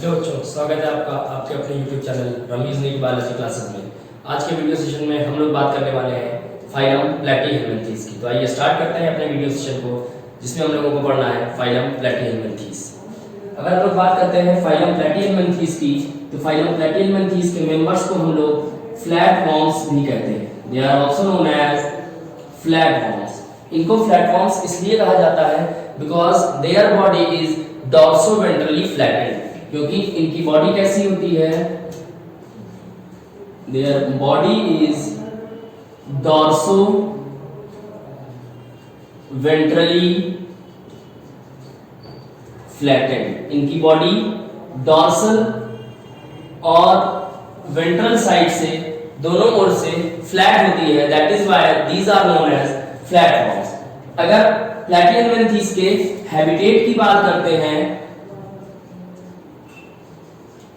Hello बच्चों, स्वागत है आपका आपके अपने YouTube channel Rameez NEET biology classes में। आज के वीडियो सेशन में हम लोग बात करने वाले हैं फाइलम प्लैटीहेल्मिन्थीस की। तो आइए स्टार्ट करते हैं अपने वीडियो सेशन को, जिसमें हम लोगों को पढ़ना है फाइलम प्लैटीहेल्मिन्थीस। अगर हम लोग बात करते हैं फाइलम प्लैटीहेल्मिन्थीस की, तो फाइलम प्लैटीहेल्मिन्थीस के मेंबर्स को हम लोग फ्लैटवर्म्स भी कहते हैं। They are also known as flatworms. इनको फ्लैटवर्म्स इसलिए कहा जाता है because their body is dorsoventrally flattened, क्योंकि इनकी बॉडी कैसी होती है, their body is dorsoventrally flattened. इनकी बॉडी डॉर्सल और वेंट्रल साइड से दोनों ओर से फ्लैट होती है। That is why these are known as flatworms. अगर प्लैटीहेल्मिन्थीस के हैबिटेट की बात करते हैं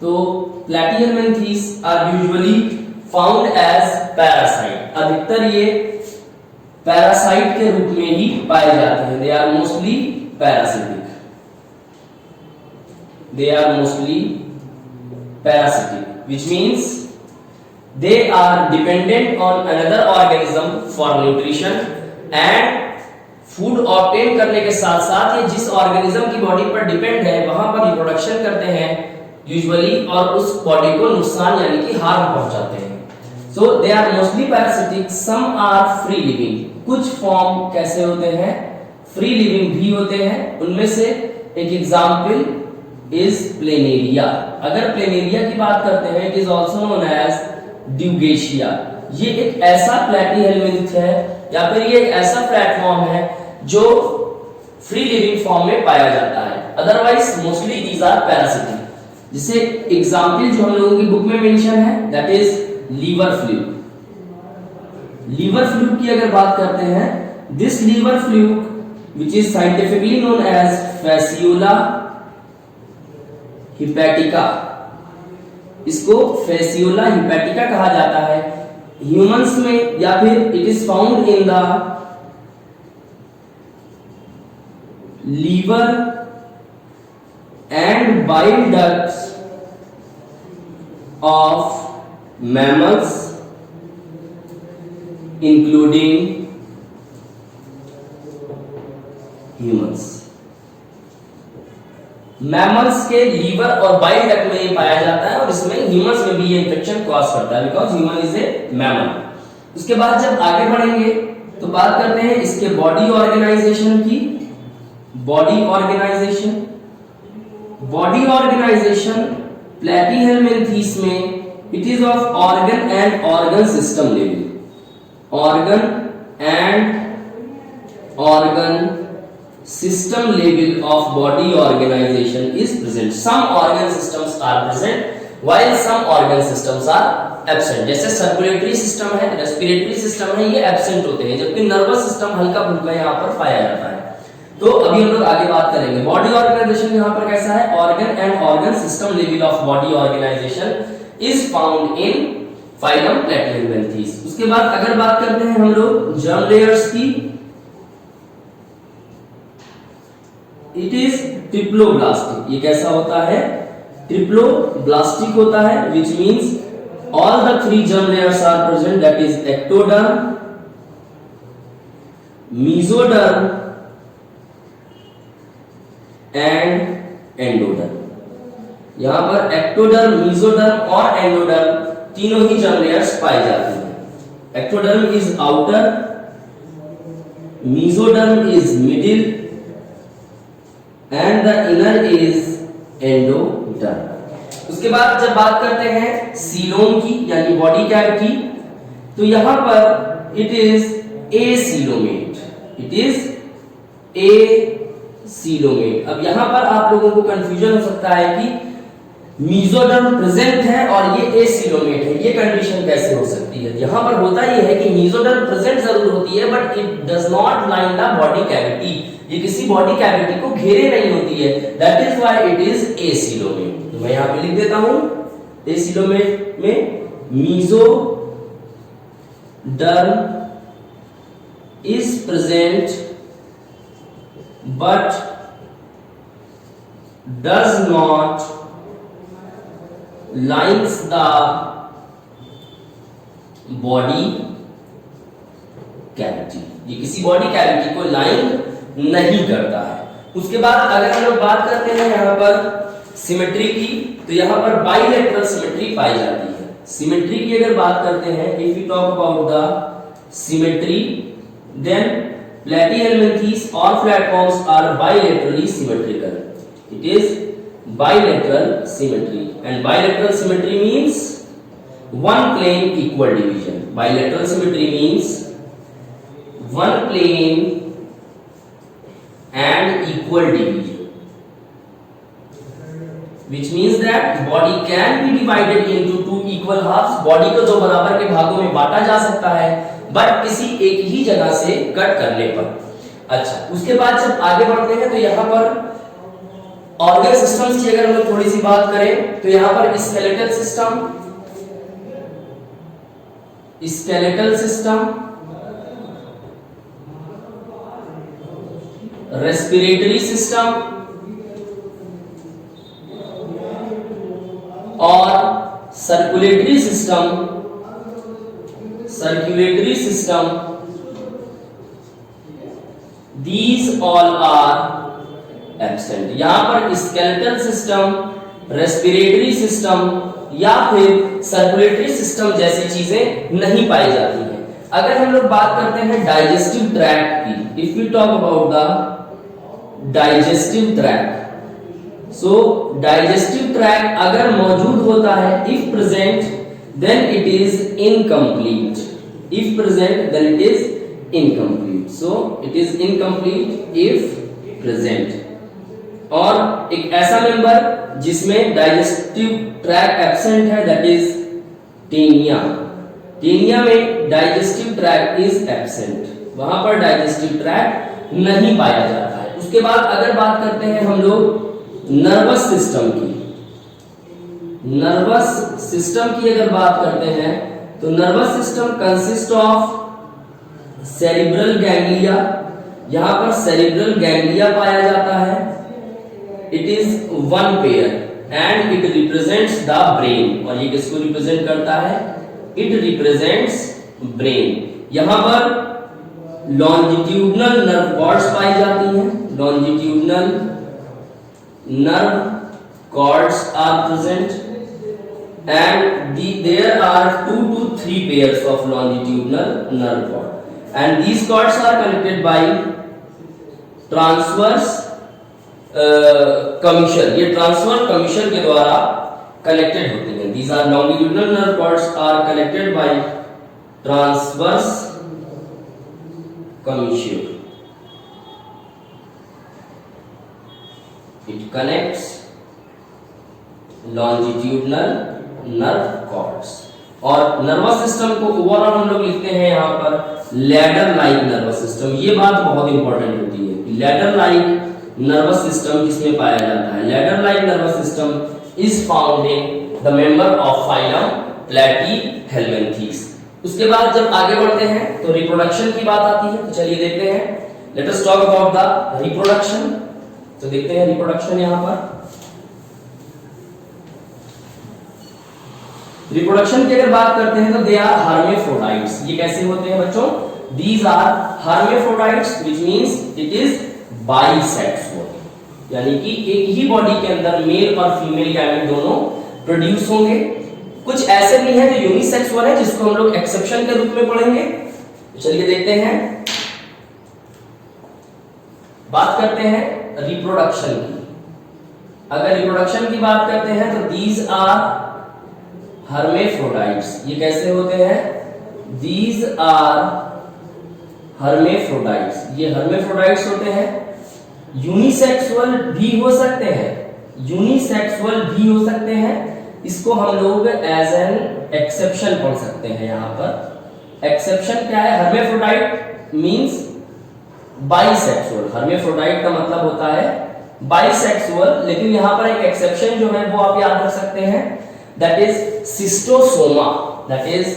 तो Platyhelminthes are usually found as parasite. अधिकतर ये पैरासाइट के रूप में ही पाए जाते हैं। They are mostly parasitic. They are mostly parasitic, which means they are dependent on another organism for nutrition and food obtain करने के साथ साथ ये जिस ऑर्गेनिज्म की बॉडी पर डिपेंड है वहां पर रिप्रोडक्शन करते हैं यूजुअली, और उस बॉडी को नुकसान यानी कि हार्म पहुंचाते हैं। So they are mostly parasitic, some are free living. कुछ फॉर्म कैसे होते हैं, फ्री लिविंग भी होते हैं। उनमें से एक एग्जांपल इज प्लेनेरिया। अगर प्लेनेरिया की बात करते हैं, it is also known as Dugesia. ये एक ऐसा प्लैटीहेल्मिन्थ है या फिर ये एक ऐसा प्लेटफॉर्म है जो फ्री लिविंग फॉर्म में पाया जाता है। Otherwise mostly these are parasitic. जिसे एग्जांपल जो हम लोगों की बुक में मेंशन है that is liver fluke. Liver fluke की अगर बात करते हैं, this liver fluke which is scientifically known as fasciola hepatica, इसको फैसियोला हिपैटिका कहा जाता है। ह्यूमंस में या फिर it is found in the liver and bile ducts of mammals including humans. Mammals के लीवर और बाइल डक्ट में ये पाया जाता है और इसमें ह्यूमंस में भी ये इंफेक्शन कॉज करता है because human is a mammal. उसके बाद जब आगे बढ़ेंगे तो बात करते हैं इसके बॉडी ऑर्गेनाइजेशन की। बॉडी ऑर्गेनाइजेशन प्लैटीहेल्मिन्थीस में it is of organ and organ system level. Organ and organ system level of body organization is present. Some organ systems are present while some organ systems are absent. जैसे circulatory system है, respiratory system है, ये absent होते हैं, जबकि nervous system हल्का फुल्का यहाँ पर पाया जाता है। तो अभी हम लोग आगे बात करेंगे। बॉडी ऑर्गेनाइजेशन यहाँ पर कैसा है, organ and organ system level of body organisation is found in phylum platyhelminthes. उसके बाद अगर बात करते हैं हम लोग जर्म लेयर्स की, इट इज ट्रिप्लोब्लास्टिक। ये कैसा होता है, ट्रिप्लोब्लास्टिक होता है, which means all the three germ layers are present, that is ectoderm, mesoderm and endoderm। यहां पर ectoderm, mesoderm और endoderm तीनों ही germ layers पाई जाती हैं। ectoderm is outer, mesoderm is middle and the inner is endoderm। उसके बाद जब बात करते हैं सीलोम की यानी बॉडी कैविटी, तो यहां पर it is A coelomate. It is A coelomate. अब यहां पर आप लोगों को कंफ्यूजन हो सकता है कि मीजोडर्म प्रेजेंट है और ये ए सीलोमेट है, ये कंडीशन कैसे हो सकती है। यहां पर होता ये है कि मीजोडर्म प्रेजेंट जरूर होती है but it does not line the body cavity. ये किसी बॉडी कैविटी को घेरे नहीं होती है, that is why it is acoelomate. तो मैं यहां पे लिख देता हूं, एसीलोमेट में mesoderm is present but does not lines the body cavity, ये किसी बॉडी कैविटी को लाइन नहीं करता है। उसके बाद अगर हम लोग बात करते हैं यहाँ पर सिमेट्री की, तो यहाँ पर बाइलेटरल सिमेट्री पाई जाती है। सिमेट्री की अगर बात करते हैं, if you talk about the symmetry, then platyhelminthes और platforms are bilaterally symmetrical. It is bilateral symmetry, and bilateral symmetry means one plane equal division. Bilateral symmetry means one plane and equal division, which means that body can be divided into two equal halves. body को दो बराबर के भागों में बांटा जा सकता है, बट किसी एक ही जगह से कट करने पर। अच्छा, उसके बाद जब आगे बढ़ते हैं तो यहाँ पर ऑर्गन सिस्टम्स की अगर हम लोग थोड़ी सी बात करें, तो यहां पर स्केलेटल सिस्टम, रेस्पिरेटरी सिस्टम और circulatory system, these all are absent. यहां पर स्केलेटल सिस्टम, रेस्पिरेटरी सिस्टम या फिर सर्कुलेटरी सिस्टम जैसी चीजें नहीं पाई जाती हैं। अगर हम लोग बात करते हैं डाइजेस्टिव ट्रैक्ट की, if you talk about the digestive tract, so digestive tract अगर मौजूद होता है, if present then it is incomplete, if present then it is incomplete, so it is incomplete if present. और एक ऐसा मेंबर जिसमें digestive tract absent है, that is Taenia. Taenia में डाइजेस्टिव ट्रैक्ट इज एब्सेंट, वहां पर डाइजेस्टिव ट्रैक्ट नहीं पाया जाता है। उसके बाद अगर बात करते हैं हम लोग नर्वस सिस्टम की, नर्वस सिस्टम की अगर बात करते हैं तो nervous system consist of cerebral ganglia. यहां पर सेरिब्रल गैंग्लिया पाया जाता है। It is one pair and it represents the brain, और ये किसको रिप्रेजेंट करता है? It represents brain. यहां पर लॉन्जिट्यूडनल नर्व कॉर्ड्स पाई जाती हैं, longitudinal nerve cords are present and there are 2 to 3 pairs of longitudinal nerve cord and these cords are connected by transverse commissure। ये transverse commissure के द्वारा connected होते हैं। These are longitudinal nerve cords are connected by transverse commissure। It connects longitudinal nerve cords. और nervous system को overall हम लोग लिखते हैं यहां पर लैडर लाइक नर्वस सिस्टम। ये बात बहुत इंपॉर्टेंट होती है कि लैडर लाइक नर्वस सिस्टम किसमें पाया जाता है? Ladder like nervous system is found in the member of phylum platyhelminthes. उसके बाद जब आगे बढ़ते हैं तो रिप्रोडक्शन की बात आती है, तो चलिए देखते हैं। Let us talk about the reproduction. तो देखते हैं रिप्रोडक्शन यहां पर। रिप्रोडक्शन की अगर बात करते हैं तो दे आर हर्मेफ्रोडाइट्स। ये कैसे होते हैं बच्चों? These are hermaphrodites which means it is bisexual, यानी कि एक ही बॉडी के अंदर मेल और फीमेल गैमेट दोनों प्रोड्यूस होंगे। कुछ ऐसे भी हैं जो यूनिसेक्सुअल है, जिसको हम लोग एक्सेप्शन के रूप में पढ़ेंगे। चलिए देखते हैं, बात करते हैं रिप्रोडक्शन की। अगर रिप्रोडक्शन की बात करते हैं तो दीज आर हर्मेफ्रोडाइट्स। ये कैसे होते हैं? These are hermaphrodites। ये हर्मेफ्रोडाइट्स होते हैं। यूनिसेक्सुअल भी हो सकते हैं, यूनिसेक्सुअल भी हो सकते हैं। इसको हम लोग एज एन एक्सेप्शन पढ़ सकते हैं। यहां पर एक्सेप्शन क्या है? Hermaphrodite means bisexual. हर्मेफ्रोडाइट का मतलब होता है बाइसेक्सुअल, लेकिन यहां पर एक एक्सेप्शन जो है वो आप याद रख सकते हैं, that is cystosoma। that is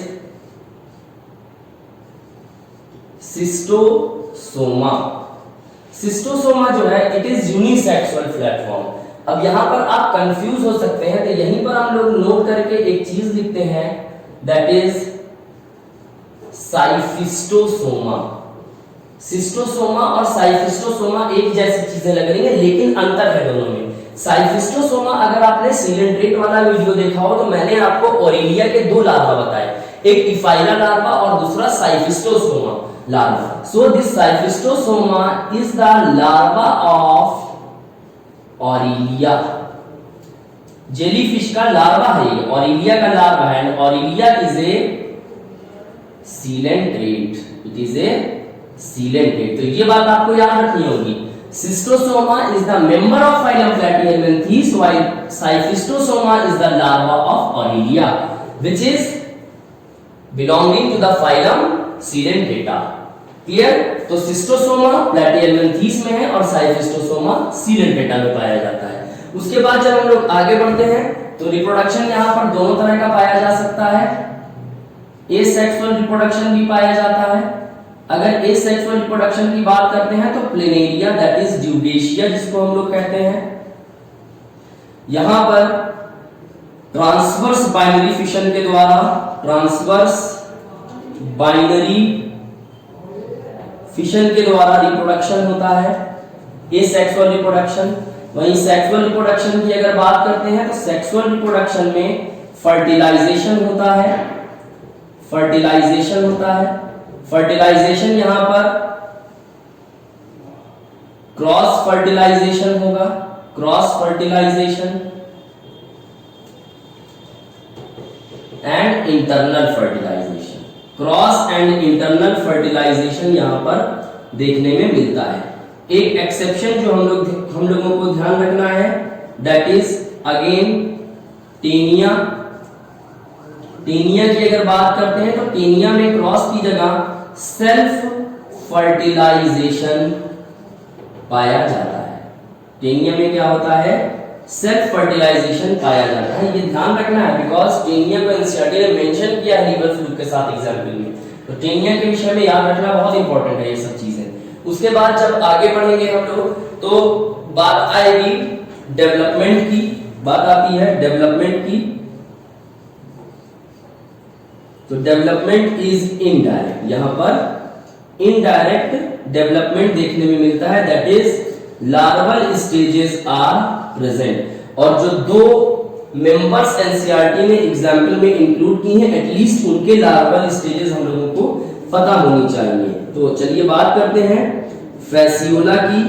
cystosoma। cystosoma जो है it is unisexual platform। अब यहां पर आप कंफ्यूज हो सकते हैं, तो यहीं पर हम लोग नोट करके एक चीज लिखते हैं, दैट इज साइफिस्टोसोमा। सिस्टोसोमा और साइफिस्टोसोमा एक जैसी चीजें लग रही हैं, लेकिन अंतर है दोनों में। साइफिस्टोसोमा, अगर आपने सिलेंड्रेट वाला वीडियो देखा हो तो मैंने आपको ओरेलिया के दो लार्वा बताए, एक इफाइला लार्वा और दूसरा scyphistoma larva. So this scyphistoma is the larva of Aurelia. Jellyfish का लार्वा है ये, ओरेलिया का लार्वा है। Aurelia is a coelenterate, it is a coelenterate. तो ये बात आपको याद रखनी होगी। Cystosoma is the member of phylum Platyhelminthes, while Cyphistosoma is the larva of Aurelia, which is belonging to the phylum Coelenterata. Clear? तो Cystosoma Platyhelminthes में है और Cyphistosoma Coelenterata में पाया जाता है। उसके बाद जब हम लोग आगे बढ़ते हैं तो रिप्रोडक्शन यहाँ पर दोनों तरह का पाया जा सकता है। एसेक्सुअल रिप्रोडक्शन भी पाया जाता है। अगर एसेक्सुअल रिप्रोडक्शन की बात करते हैं तो प्लेनेरिया, दैट इज ड्यूडेशिया जिसको हम लोग कहते हैं, यहां पर ट्रांसवर्स बाइनरी फिशन के द्वारा, ट्रांसवर्स बाइनरी फिशन के द्वारा रिप्रोडक्शन होता है, एसेक्सुअल रिप्रोडक्शन। वहीं सेक्सुअल रिप्रोडक्शन की अगर बात करते हैं तो सेक्सुअल रिप्रोडक्शन में फर्टिलाइजेशन होता है, फर्टिलाइजेशन होता है। फर्टिलाइजेशन यहां पर क्रॉस फर्टिलाइजेशन होगा, cross fertilisation and internal fertilisation. Cross and internal fertilisation यहां पर देखने में मिलता है। एक एक्सेप्शन जो हम लोगों को ध्यान रखना है, that is again Taenia. Taenia की अगर बात करते हैं तो टेनिया में क्रॉस की जगह सेल्फ फर्टिलाइजेशन पाया जाता है। टेनिया में क्या होता है? सेल्फ फर्टिलाइजेशन पाया जाता है। ये ध्यान रखना है बिकॉज टेनिया को एनसीईआरटी ने मेंशन किया है लीवर फ्लूइड के साथ एग्जाम्पल में, तो टेनिया के विषय में याद रखना बहुत इंपॉर्टेंट है ये सब चीजें। उसके बाद जब आगे बढ़ेंगे हम लोग तो बात आएगी डेवलपमेंट की, बात आती है डेवलपमेंट की। तो डेवलपमेंट इज इनडायरेक्ट, यहां पर इनडायरेक्ट डेवलपमेंट देखने में मिलता है, that is larval stages are present. और जो दो मेंबर्स एनसीईआरटी ने एग्जाम्पल में इंक्लूड की हैं, एटलीस्ट उनके लार्वल स्टेजेस हम लोगों को पता होनी चाहिए। तो चलिए बात करते हैं फैसियोला की,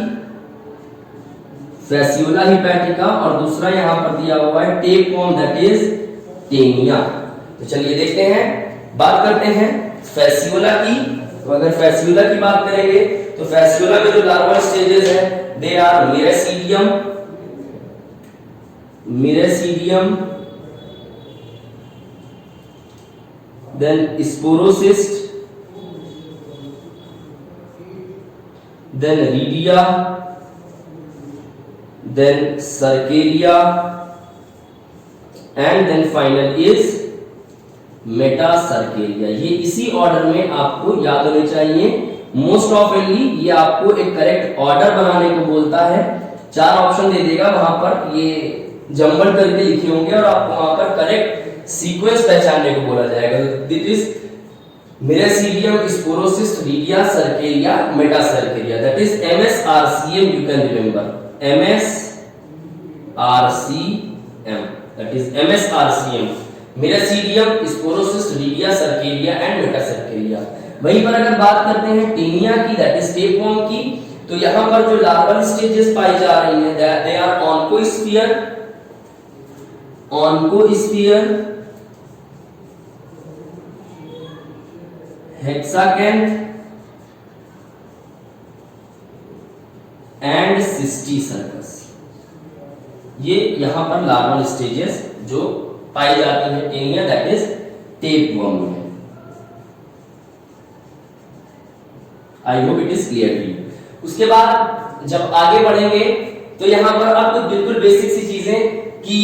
फैसियोला हिपैटिका, और दूसरा यहां पर दिया हुआ है टेपवर्म, दैट इज टेनिया। तो चलिए देखते हैं, बात करते हैं फैसियोला की। तो अगर फैसियोला की बात करेंगे तो फैसियोला में जो लार्वल स्टेजेस है they are miracidium, miracidium, then sporocyst, then redia, then cercaria and then final is metacercaria. ये इसी ऑर्डर में आपको याद होने चाहिए। मोस्ट ऑफनली ये आपको एक करेक्ट ऑर्डर बनाने को बोलता है। 4 ऑप्शन दे देगा, वहां पर ये जंबल करके लिखे होंगे और आपको वहां पर करेक्ट सीक्वेंस पहचानने को बोला जाएगा। This is miracidium, sporocyst, redia, cercaria, metacercaria, that is MSRCM। You can remember MSRCM, that is MSRCM, miracidium, sporocyst, redia, cercaria and metacercaria. वहीं पर अगर बात करते हैं टेनिया की, दैट इज टेपवर्म की, तो यहां पर जो लार्वल स्टेजेस पाई जा रही हैं दे आर ऑन्कोस्फीयर, ऑन्कोस्फीयर, हेक्साकैंथ एंड सिस्टीसर्कस। ये यहां पर लार्वल स्टेजेस जो पाई जाती है टेनिया, दैट इज टेपवर्म में। I hope it is clear to you. उसके बाद जब आगे बढ़ेंगे तो यहां पर अब तो बिल्कुल बेसिक सी चीजें कि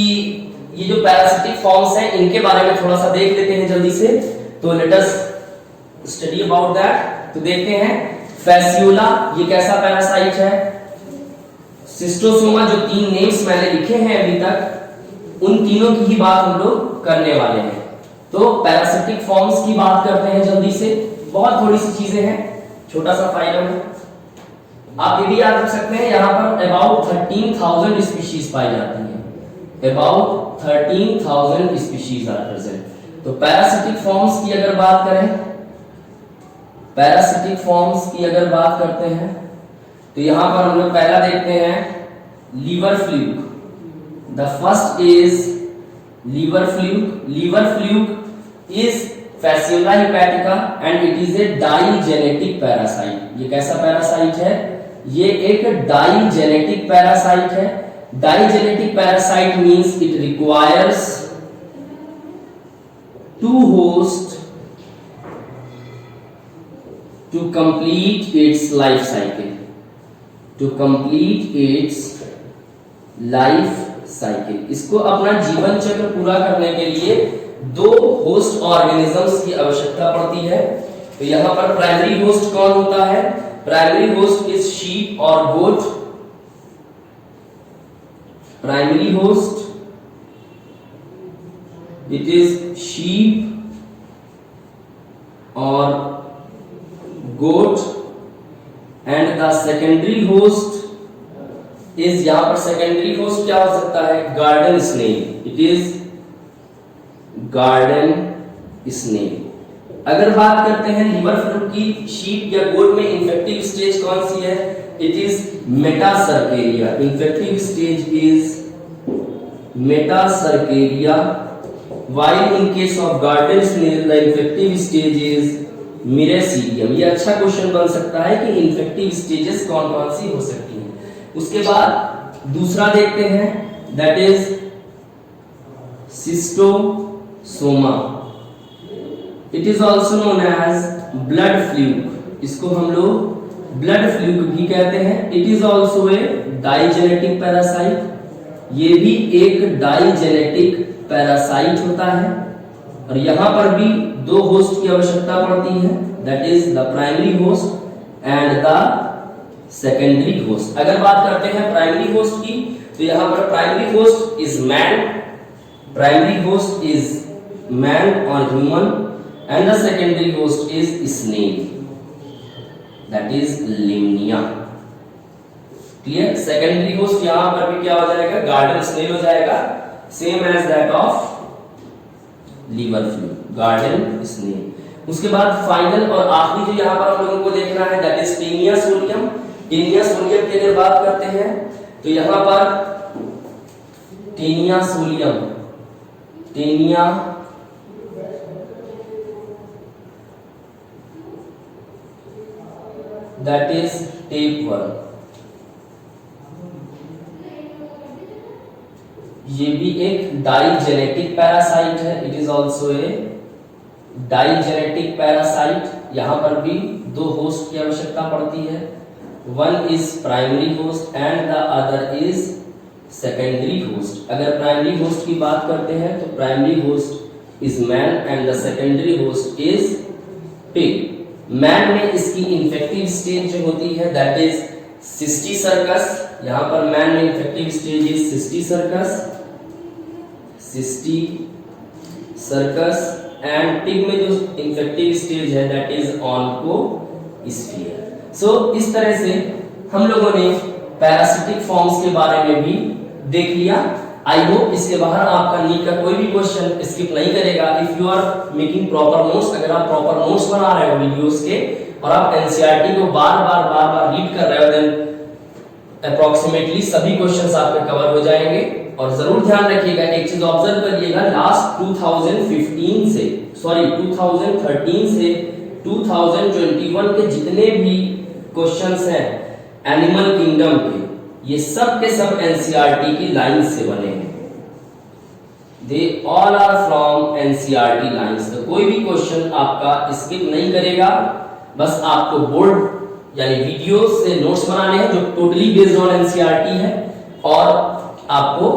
ये जो पैरासिटिक फॉर्म्स हैं इनके बारे में थोड़ा सा देख लेते हैं जल्दी से। तो let us study about that. तो देखते हैं फैसियोला, ये कैसा पैरासाइट है? सिस्टोसोमा जो 3 नेम्स मैंने लिखे हैं अभी तक, उन तीनों की ही बात हम लोग करने वाले हैं। तो पैरासिटिक फॉर्म्स की बात करते हैं जल्दी से, बहुत थोड़ी सी चीजें हैं, छोटा सा फाइलम है। आप ये भी याद रख सकते हैं, यहाँ पर अबाउट 13,000 स्पीशीज पाई जाती हैं, अबाउट 13,000 स्पीशीज आर प्रेजेंट। तो पैरासिटिक फॉर्म्स की अगर बात करें, पैरासिटिक फॉर्म्स की अगर बात करते हैं तो यहां पर हम लोग पहला देखते हैं liver fluke. The first is liver fluke. Liver fluke is Fasciola hepatica and it is a digenetic parasite. ये कैसा पैरासाइट है? ये एक डाइजेनेटिक पैरासाइट है। Digenetic parasite means it requires two host to complete its life cycle, to complete its life cycle। इसको अपना जीवन चक्र पूरा करने के लिए 2 होस्ट ऑर्गेनिजम्स की आवश्यकता पड़ती है। तो यहां पर प्राइमरी होस्ट कौन होता है? प्राइमरी होस्ट इज शीप और goat. Primary host it is sheep और goat and the secondary host is, यहां पर secondary host क्या हो सकता है? garden snail। it is garden snail। अगर बात करते हैं लीवर फ्लूक की, शीप या गोट में इन्फेक्टिव स्टेज कौन सी है? it is metacercaria. Infective stage is metacercaria, while in case of garden snail the infective stage is मिरेसीडियम। ये अच्छा क्वेश्चन बन सकता है कि इन्फेक्टिव स्टेजेस कौन कौन सी हो सकती हैं। उसके बाद दूसरा देखते हैं, that is Schistosoma. It is also known as blood fluke. इसको हम लोग ब्लड फ्लूक भी कहते हैं। It is also a digenetic parasite. ये भी एक डाइजेनेटिक पैरासाइट होता है और यहां पर भी 2 होस्ट की आवश्यकता पड़ती है, that is the primary host and the secondary host. अगर बात करते हैं प्राइमरी होस्ट की, तो यहां पर primary host is man, primary host is man और human and the secondary host is snail, that is Lymnaea. Clear? Secondary host यहां पर भी क्या हो जाएगा? गार्डन स्नेल हो जाएगा, same as that of liver fluke, garden snail. उसके बाद फाइनल और आखिरी जो यहां पर हम लोगों को देखना है, that is Taenia solium. Taenia solium की अगर बात करते हैं तो यहां पर Taenia solium, Taenia that is tapeworm. ये भी एक डाइजेनेटिक पैरासाइट है। It is also a digenetic parasite. यहां पर भी 2 होस्ट की आवश्यकता पड़ती है, one is primary host and the other is secondary host. अगर प्राइमरी होस्ट की बात करते हैं तो primary host is man and the secondary host is pig. Man में इसकी इन्फेक्टिव स्टेज जो होती है दैट इज सिस्टिसर्कस। यहां पर मैन में infective stage is cysticercus, cysticercus and pig में जो इन्फेक्टिव स्टेज है दैट इज ऑन्कोस्फियर। सो इस तरह से हम लोगों ने पैरासिटिक फॉर्म्स के बारे में भी देख लिया। आई होप इसके बाहर आपका नीट का कोई भी क्वेश्चन स्किप नहीं करेगा। If you are making proper notes, अगर आप प्रॉपर नोट्स बना रहे हो वीडियोस के और आप एनसीईआरटी को बार बार रीड कर रहे हो, देन अप्रोक्सीमेटली सभी क्वेश्चंस आपके कवर हो जाएंगे। और जरूर ध्यान रखिएगा, एक चीज ऑब्जर्व करिएगा, लास्ट 2013 से 2021 के जितने भी क्वेश्चंस हैं एनिमल किंगडम के, ये सब के सब एनसीईआरटी की लाइन से बने हैं। They all are from NCERT lines. तो कोई भी क्वेश्चन आपका स्किप नहीं करेगा, बस आपको बोर्ड यानी वीडियो से नोट्स बनाने हैं जो टोटली बेस्ड ऑन एनसीईआरटी है, और आपको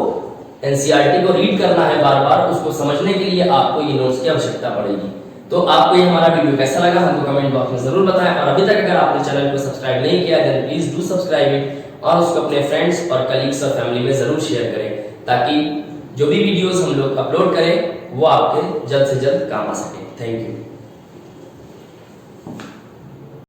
एनसीईआरटी को रीड करना है बार बार। उसको समझने के लिए आपको ये नोट्स की आवश्यकता पड़ेगी। तो आपको ये हमारा वीडियो कैसा लगा हमको कमेंट बॉक्स में जरूर बताएं, और अभी तक अगर आपने चैनल को सब्सक्राइब नहीं किया then please do subscribe it और उसको अपने फ्रेंड्स और कलीग्स और फैमिली में ज़रूर शेयर करें, ताकि जो भी वीडियोस हम लोग अपलोड करें वो आपके जल्द से जल्द काम आ सके। Thank you.